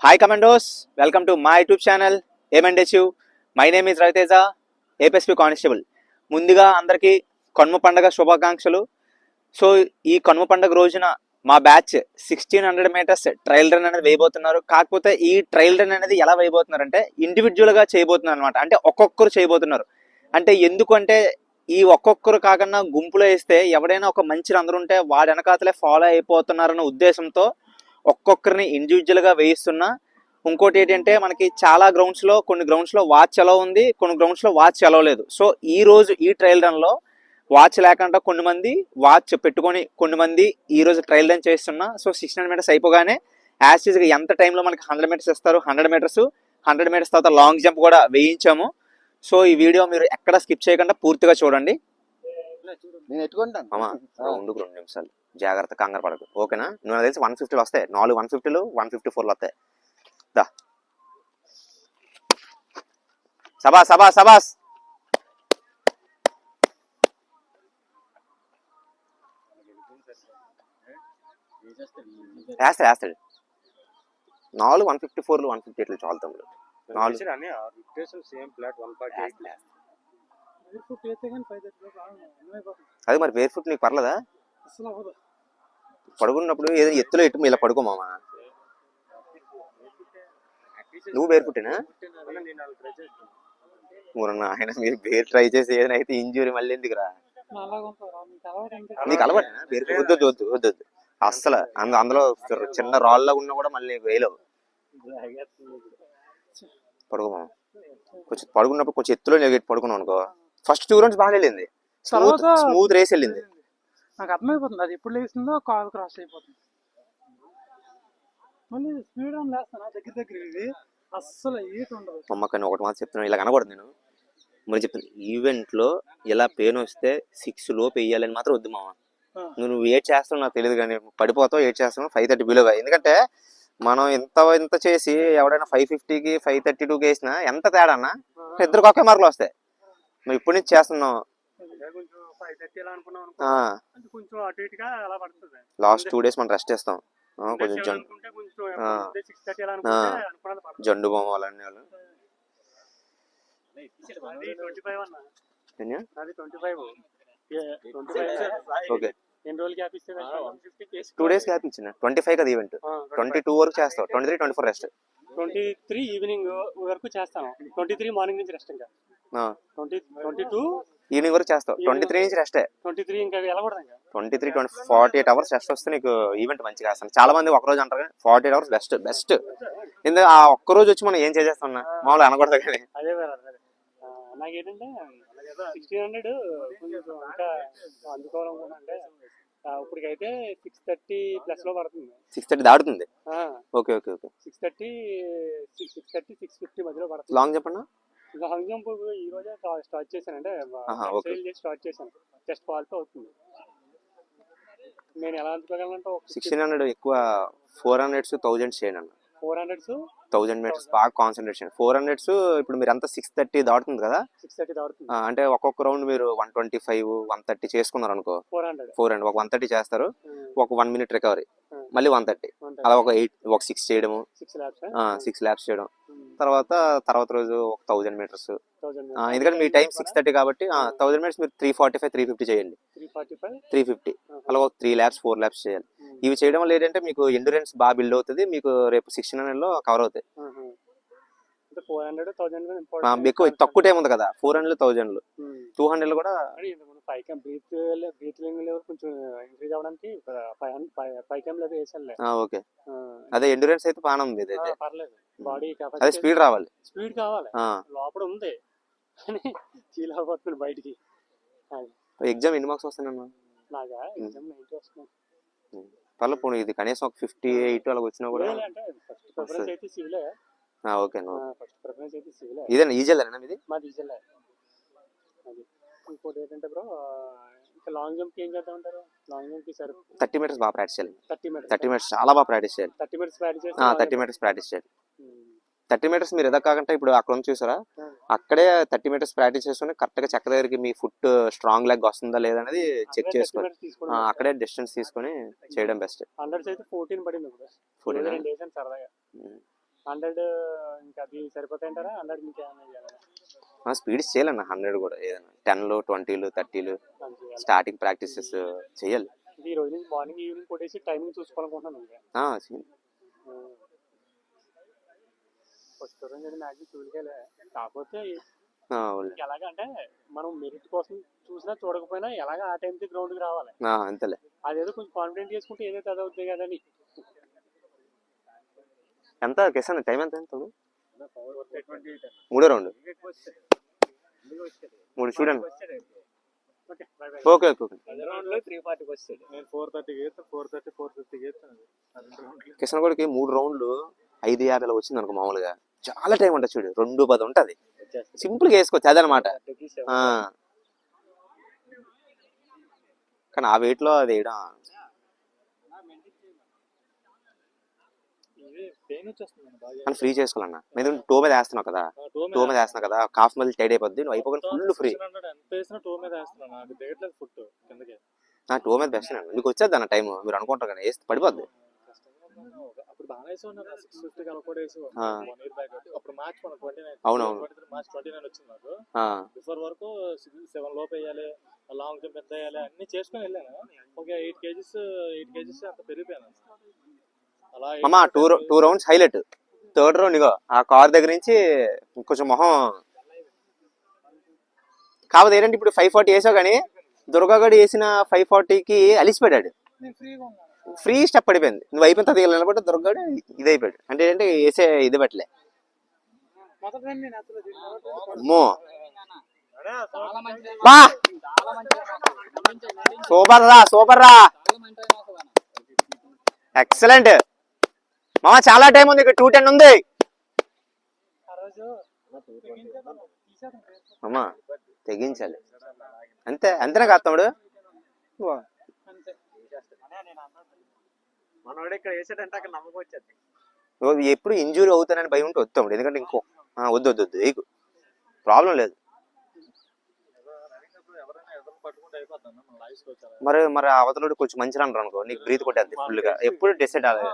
Hi Commandos, welcome to my YouTube channel ఏమండేచ్చు. My name is Raviteja, APSP constable. ముందుగా అందరికీ కనుమ పండుగ శుభాకాంక్షలు. సో ఈ కనుమ పండుగ రోజున మా బ్యాచ్ 1600 మీటర్స్ ట్రయల్ రన్ అనేది వేయబోతున్నారు. కాకపోతే ఈ ట్రయల్ రన్ అనేది ఎలా వేయబోతున్నారు అంటే ఇండివిజువల్గా చేయబోతున్నారు అనమాట. అంటే ఒక్కొక్కరు చేయబోతున్నారు. అంటే ఎందుకంటే ఈ ఒక్కొక్కరు కాకుండా గుంపులో వేస్తే ఎవడైనా ఒక మంచి అందరూ ఉంటే వాడి వెనకాతలే ఫాలో అయిపోతున్నారన్న ఉద్దేశంతో ఒక్కొక్కరిని ఇండివిజువల్గా వేయిస్తున్నా. ఇంకోటి ఏంటంటే మనకి చాలా గ్రౌండ్స్లో కొన్ని గ్రౌండ్స్లో వాచ్ ఎలా ఉంది, కొన్ని గ్రౌండ్స్లో వాచ్ ఎలా లేదు. సో ఈ రోజు ఈ ట్రయల్ రన్లో వాచ్ లేకుండా కొన్ని మంది వాచ్ పెట్టుకొని కొన్ని మంది ఈ రోజు ట్రయల్ రన్ చేస్తున్నా. సో 600 మీటర్స్ అయిపోగానే యాస్టీజ్గా ఎంత టైంలో మనకి 100 మీటర్స్ ఇస్తారు, 100 మీటర్స్ తర్వాత లాంగ్ జంప్ కూడా వేయించాము. సో ఈ వీడియో మీరు ఎక్కడ స్కిప్ చేయకుండా పూర్తిగా చూడండి. నేను ఎట్టుకుంటాను ముందుకు 2 నిమిషాలు జాగ్రత్త, కంగారు పడకు, ఓకేనా? నువ్వు తెలిసి 150 వస్తాయి, 4 150లు 154 వస్తాయి. దా సబాస్ సబాస్ సబాస్. వేస్తాడు 4 154లు 158లు చాలు తమ్ముడు. 4 అది మరి బేర్ ఫుట్ నీకు పర్లేదా? పడుకున్నప్పుడు ఏదైనా ఎత్తులో ఎట్టు ఇలా పడుకోమామా. నువ్వు బేర్ ఫుట్టేనా? ఆయన మీరు బేర్ ట్రై చేసి ఏదైనా అయితే ఇంజూరీ మళ్ళీ ఎందుకురా? నీకు అలవాటేనా బేర్ ఫుట్? వద్దు వద్దు వద్దు వద్దు అస్సలు. అందులో చిన్న రాళ్ళ ఉన్నా కూడా మళ్ళీ వేయలేవు. పడుకోమా. కొంచెం పడుకున్నప్పుడు కొంచెం ఎత్తులో పడుకున్నావు అనుకో. ఫస్ట్ 2 రౌండ్స్ బాగా వెళ్ళింది, స్మూత్ రేస్ వెళ్ళింది. నాకు అర్థమైపోతుంది అది ఎప్పుడు లేస్తుందో కాల్ క్రాస్ అయిపోతుంది. మళ్ళీ స్పీడ్ రన్ లేస్తాను దగ్గర ఇది అస్సలు ఏట్ ఉండదు. అమ్మకని ఒకటి మాత్రం చెప్తున్నాను, ఇలా కనకూడదు. నేను మరి చెప్తాను, ఈవెంట్లో ఇలా పెయిన్ వస్తే 6 లోపు వేయాలని మాత్రం వద్దు మామ. నువ్వు ఏడ్ చేస్తావు నాకు తెలియదు, కానీ పడిపోతావు. ఏడ్ చేస్తావు 530 బిలోగా. ఎందుకంటే మనం ఇంత చేసి ఎవడైనా 550కి 532కి వేసినా ఎంత తేడా అన్న? ఇద్దరికి ఒకే మార్కులు వస్తాయి. నువ్వు ఇప్పటి నుంచి చేస్తున్నావు. లాస్ట్ 2 డేస్ మనం రెస్ట్ చేస్తాం. కొంచెం జండు బొమ్మ వాళ్ళని వాళ్ళు ఓకే. 2 డేస్ గ్యాప్ ఇచ్చిన 25 కదా ఈవెంట్. 22 వరకు చేస్తావు, 23 24 రెస్ట్. 23 ఈవినింగ్ వరకు చేస్తాను, 23 మార్నింగ్ నుంచి రెస్ట్. ఇంకా 22 ఈవినింగ్ వరకు చేస్తావు, 23 నుంచి రెస్టే. 23 ఇంకా వెళ్ళకూడదు. 23 48 అవర్స్ రెస్ట్ వస్తే నీకు ఈవెంట్ మంచిగా వేస్తాను. చాలా మంది ఒక రోజు అంటారు, 48 అవర్స్ బెస్ట్. ఎందుకంటే ఆ ఒక్క రోజు వచ్చి మనం ఏం చేసేస్తున్నా మామూలు అనకూడదు. కానీ అదే నాకేంటంటే 1600 కొంచెం ఇంకా అందుకోవాలనుకుంటే ఇప్పటికైతే 630 ప్లస్ లో పడుతుంది. 630 దాడుతుంది. ఓకే 630 650 మధ్యలో పడుతుంది. లాంగ్ చెప్పండి. లాంగ్ జంప్ ఈ రోజే స్టార్ట్ చేశాను, అంటే స్టార్ట్ చేశాను. జస్ట్ క్వాలిఫై అవుతుంది. నేను ఎలా అందుకోగలంటే 1600 ఎక్కువ 400s 1000s చేయండి అన్న. 400s 1000 మీటర్స్ బాగా కాన్సన్ట్రేట్ చేయండి. 400s ఇప్పుడు మీరు అంతా 630 దాడుతుంది కదా. 630 దాడుతుంది అంటే ఒక్కొక్క రౌండ్ మీరు 125 130 చేసుకున్నారు అనుకో. 400 ఒక 130 చేస్తారు, ఒక 1 మినిట్ రికవరీ, మళ్ళీ 130, అలా ఒక 6 చేయడము, 6 ల్యాప్స్ చేయడం. తర్వాత రోజు ఒక 1000 మీటర్స్. ఎందుకంటే మీ టైం 630 కాబట్టి 1000 మీటర్స్ మీరు 345 350 చేయండి. 350 అలా ఒక 3 ల్యాప్స్ 4 ల్యాప్స్ చేయాలి. ఇవి చేయడం వల్ల ఏంటంటే మీకు ఎండ్యూరెన్స్ బాగా బిల్డ్ అవుతుంది. మీకు రేపు 1600లో కవర్ అవుతాయి. ఎక్కువ తక్కువ టైం ఉంది కదా, 400 1000 200 కూడా. ఓకే, అదే ఎండ్యూరెన్స్ అయితే బాగా ఉంది. అదే స్పీడ్ రావాలి, స్పీడ్ కావాలి. లోపల ఉంది బయటికి. ఎగ్జామ్ ఎన్ని మార్క్స్ వస్తానన్నా? నాగా ఎగ్జామ్ 90 వస్తున్నాయి. పర్లేదు పోనీ, ఇది కనీసం ఒక 58 అలా వచ్చినా కూడా. ఓకే, ఇదేనా ఈజీలేనా మీది? మాది ఈజీలే. ఇంకోటి ఏంటంటే బ్రో, ఇంకా లాంగ్ జంప్ ఏం చేద్దాం అంటారు? లాంగ్ జంప్ కి సరే 30 మీటర్స్ బాగా ప్రాక్టీస్ చేయాలి. 30 మీటర్స్ చాలా బాగా ప్రాక్టీస్ చేయాలి. 30 మీటర్స్ ప్రాక్టీస్ చేయాలి. 30 మీటర్స్ ప్రాక్టీస్ చేయాలి. 30 మీటర్స్ మీరు ఎదా కాకుండా ఇప్పుడు అక్కడ ఉంది చూసారా, అక్కడే 30 మీటర్స్ ప్రాక్టీస్ చేసుకుని కరెక్ట్ గా చక్ర దగ్గరికి మీ ఫుట్ స్ట్రాంగ్ లెగ్ వస్తుందా లేదా అనేది చెక్ చేసుకొని అక్కడే డిస్టెన్స్ తీసుకొని చేయడం బెస్ట్. 100 అయితే 14 పడింది. 14 100 ఇంకా అది సరిపోతాయంటారా? 100 ఇంకేమైనా చేయాలా? స్పీడ్స్ చేయాలన్న 100 కూడా ఏదైనా 10లు 20లు 30లు అది చేయాలి. స్టార్టింగ్ ప్రాక్టీసెస్ చేయాలి. ఇది ఈ రోజు నుంచి మార్నింగ్ ఈవినింగ్ కొట్టేసి టైమింగ్ చూసుకోవాలనుకుంటున్నాను ఇంకా. చేయాలి. ఫస్ట్ రోజు అయితే మ్యాక్సిమం చూడలే. కాకపోతే అవునులే. ఎలాగంటే మనం మెరిట్ కోసం చూసినా చూడకపోయినా ఎలాగ ఆ టైంకి గ్రౌండ్కి రావాలి. అంతేలే. అదేదో కొంచెం కాన్ఫిడెంట్ చేసుకుంటే ఏదైతే అది అవుతుంది కదని. ఎంత కిసాన్ టైం ఎంత తమ్ముడు? 3వ రౌండ్ 3 చూడండి. Okay by by. Okay okay okay. రౌండ్లో 3:40కి వస్తాడు. నేను 4:30కి వేస్తాను, 4:30, 4:50కి వేస్తాను. కిషన్ గోడికి 3 రౌండ్లు 5:50 వచ్చింది అనుకో. మామూలుగా చాలా టైం ఉంటుంది చూడు, 2:10 ఉంటుంది. సింపుల్ గా వేసుకోవచ్చు అదనమాట. కానీ ఆ వెయిట్ లో అది వేయడం అని ఫ్రీ చేసుకోవాలన్నా. మీద టో మీద వేస్తున్నావు కదా, టో మీద వేస్తున్నావు కదా, కాఫ్ మళ్ళీ టైడ్ అయిపోద్ది. నువ్వు అయిపోకుండా ఫుల్ ఫ్రీ. టో మీద బెస్ట్ అండి. మీకు వచ్చేది అన్న టైం మీరు అనుకుంటారు కానీ వేస్తే పడిపోద్ది. అవునవును. బిఫోర్ వరకు 7 లోపు వేయాలి, లాంగ్ జంప్ ఎంత వేయాలి అన్ని చేసుకుని వెళ్ళాను. ఒక 8 kgs అంత పెరిగిపోయాను. అమ్మా 2 రౌండ్స్ హైలైట్. 3rd రౌండ్ ఇగో ఆ కార్ దగ్గర నుంచి కొంచెం మొహం కాకపోతే ఏంటంటే ఇప్పుడు 540 వేసావు కానీ దుర్గాగడ్ వేసిన 540కి అలిసిపోయాడు. ఫ్రీ స్టెప్ పడిపోయింది. నువ్వు అయిపోయిన తర్వాత నిలబడి దుర్గాడు ఇది అయిపోయాడు. అంటే ఏంటంటే వేసే ఇది పెట్టలే. అమ్మో బా సూపర్ రా, సూపర్ రా, ఎక్సలెంట్ మామ. చాలా టైం ఉంది, ఇక్కడ 2:10 ఉంది అమ్మా. తెగించాలి అంతే. అంతేనా కాదు తమ్ముడు? ఎప్పుడు ఇంజూరీ అవుతానని భయం ఉంటే వస్తాడు. ఎందుకంటే ఇంకో వద్దు వద్దు వద్దు ఏకు ప్రాబ్లం లేదు. మరి మరి అవతల కొంచెం మంచి రన్ అనుకో, నీకు బ్రీత్ కొట్టేది ఫుల్ గా. ఎప్పుడు డిసైడ్ అవ్వాలి.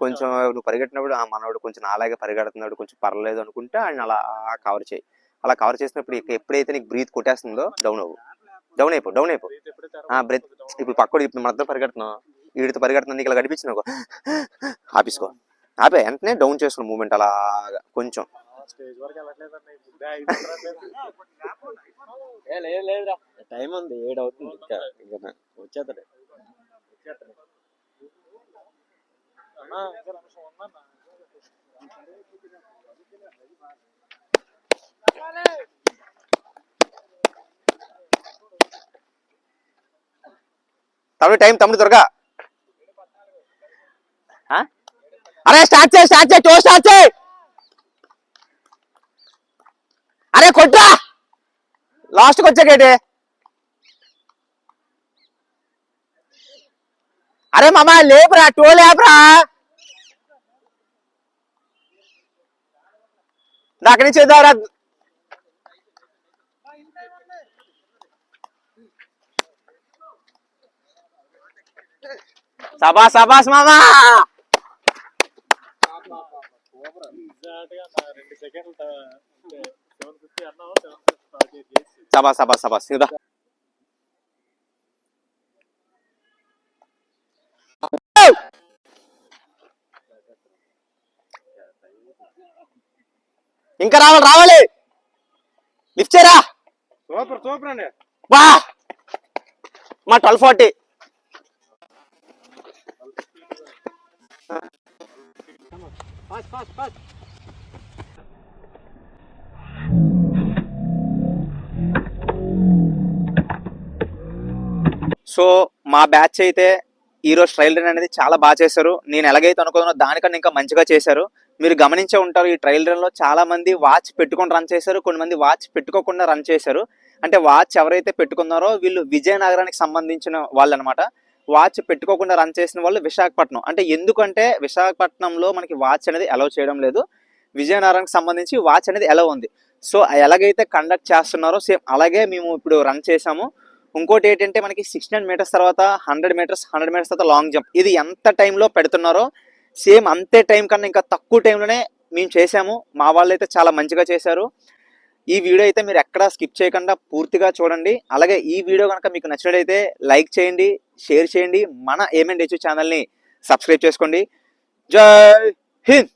కొంచెం నువ్వు పరిగెట్టినప్పుడు మనవాడు కొంచెం అలాగే పరిగెడుతున్నాడు, కొంచెం పర్లేదు అనుకుంటే ఆయన అలా కవర్ చేయి. అలా కవర్ చేసినప్పుడు ఎప్పుడైతే నీకు బ్రీత్ కొట్టేస్తుందో డౌన్ అయిపో. బ్రీత్ ఇప్పుడు పక్కడు ఇప్పుడు మన ఇద్దరు పరిగెడుతున్నావు, వీడితో పరిగెడుతున్నా, నీకు ఇలా కనిపించింది అనుకో, ఆపేసుకో. ఆపే వెంటనే డౌన్ చేసుకో మూమెంట్ అలాగా కొంచెం. టైం ఉంది, 7 అవుతుంది ఇంకా వచ్చేస్తాడు. తమ్ముడు టైం, తమ్ముడు త్వరగా. అరే స్టార్ట్ చేయి టో స్టార్ట్ చేయి. అరే కొట్టా లాస్ట్కి వచ్చాకేటి. అరే మామ లేపురా, టో లేపురా. అక్కడి నుంచి వద్దారా. సబాస్ మామా. 2 సెకండ్లు సబాస్ ఇదా. ఇంకా రావాలి. లిఫ్ట్ చేయరా. సూపర్ అండి. బా మా 1240. సో మా బ్యాచ్ అయితే ఈరోజు ట్రయల్ రన్ అనేది చాలా బాగా చేశారు. నేను ఎలాగైతే అనుకున్నానో దానికన్నా ఇంకా మంచిగా చేశారు. మీరు గమనించే ఉంటారు, ఈ ట్రయల్ రన్ లో చాలా మంది వాచ్ పెట్టుకొని రన్ చేశారు, కొంతమంది వాచ్ పెట్టుకోకుండా రన్ చేశారు. అంటే వాచ్ ఎవరైతే పెట్టుకున్నారో వీళ్ళు విజయనగరానికి సంబంధించిన వాళ్ళు అనమాట. వాచ్ పెట్టుకోకుండా రన్ చేసిన వాళ్ళు విశాఖపట్నం. అంటే ఎందుకంటే విశాఖపట్నంలో మనకి వాచ్ అనేది అలౌ చేయడం లేదు, విజయనగరానికి సంబంధించి వాచ్ అనేది అలౌ ఉంది. సో ఎలాగైతే కండక్ట్ చేస్తున్నారో సేమ్ అలాగే మేము ఇప్పుడు రన్ చేసాము. ఇంకోటి ఏంటంటే మనకి 1600 మీటర్స్ తర్వాత 100 మీటర్స్ తర్వాత లాంగ్ జంప్. ఇది ఎంత టైంలో పెడుతున్నారో సేమ్ అంతే టైం కన్నా ఇంకా తక్కువ టైంలోనే మేము చేసాము. మా వాళ్ళు అయితే చాలా మంచిగా చేశారు. ఈ వీడియో అయితే మీరు ఎక్కడా స్కిప్ చేయకుండా పూర్తిగా చూడండి. అలాగే ఈ వీడియో కనుక మీకు నచ్చినట్లయితే లైక్ చేయండి, షేర్ చేయండి, మన ఏమెండ్ హెచ్ ఛానల్ని సబ్స్క్రైబ్ చేసుకోండి. జై హింద్.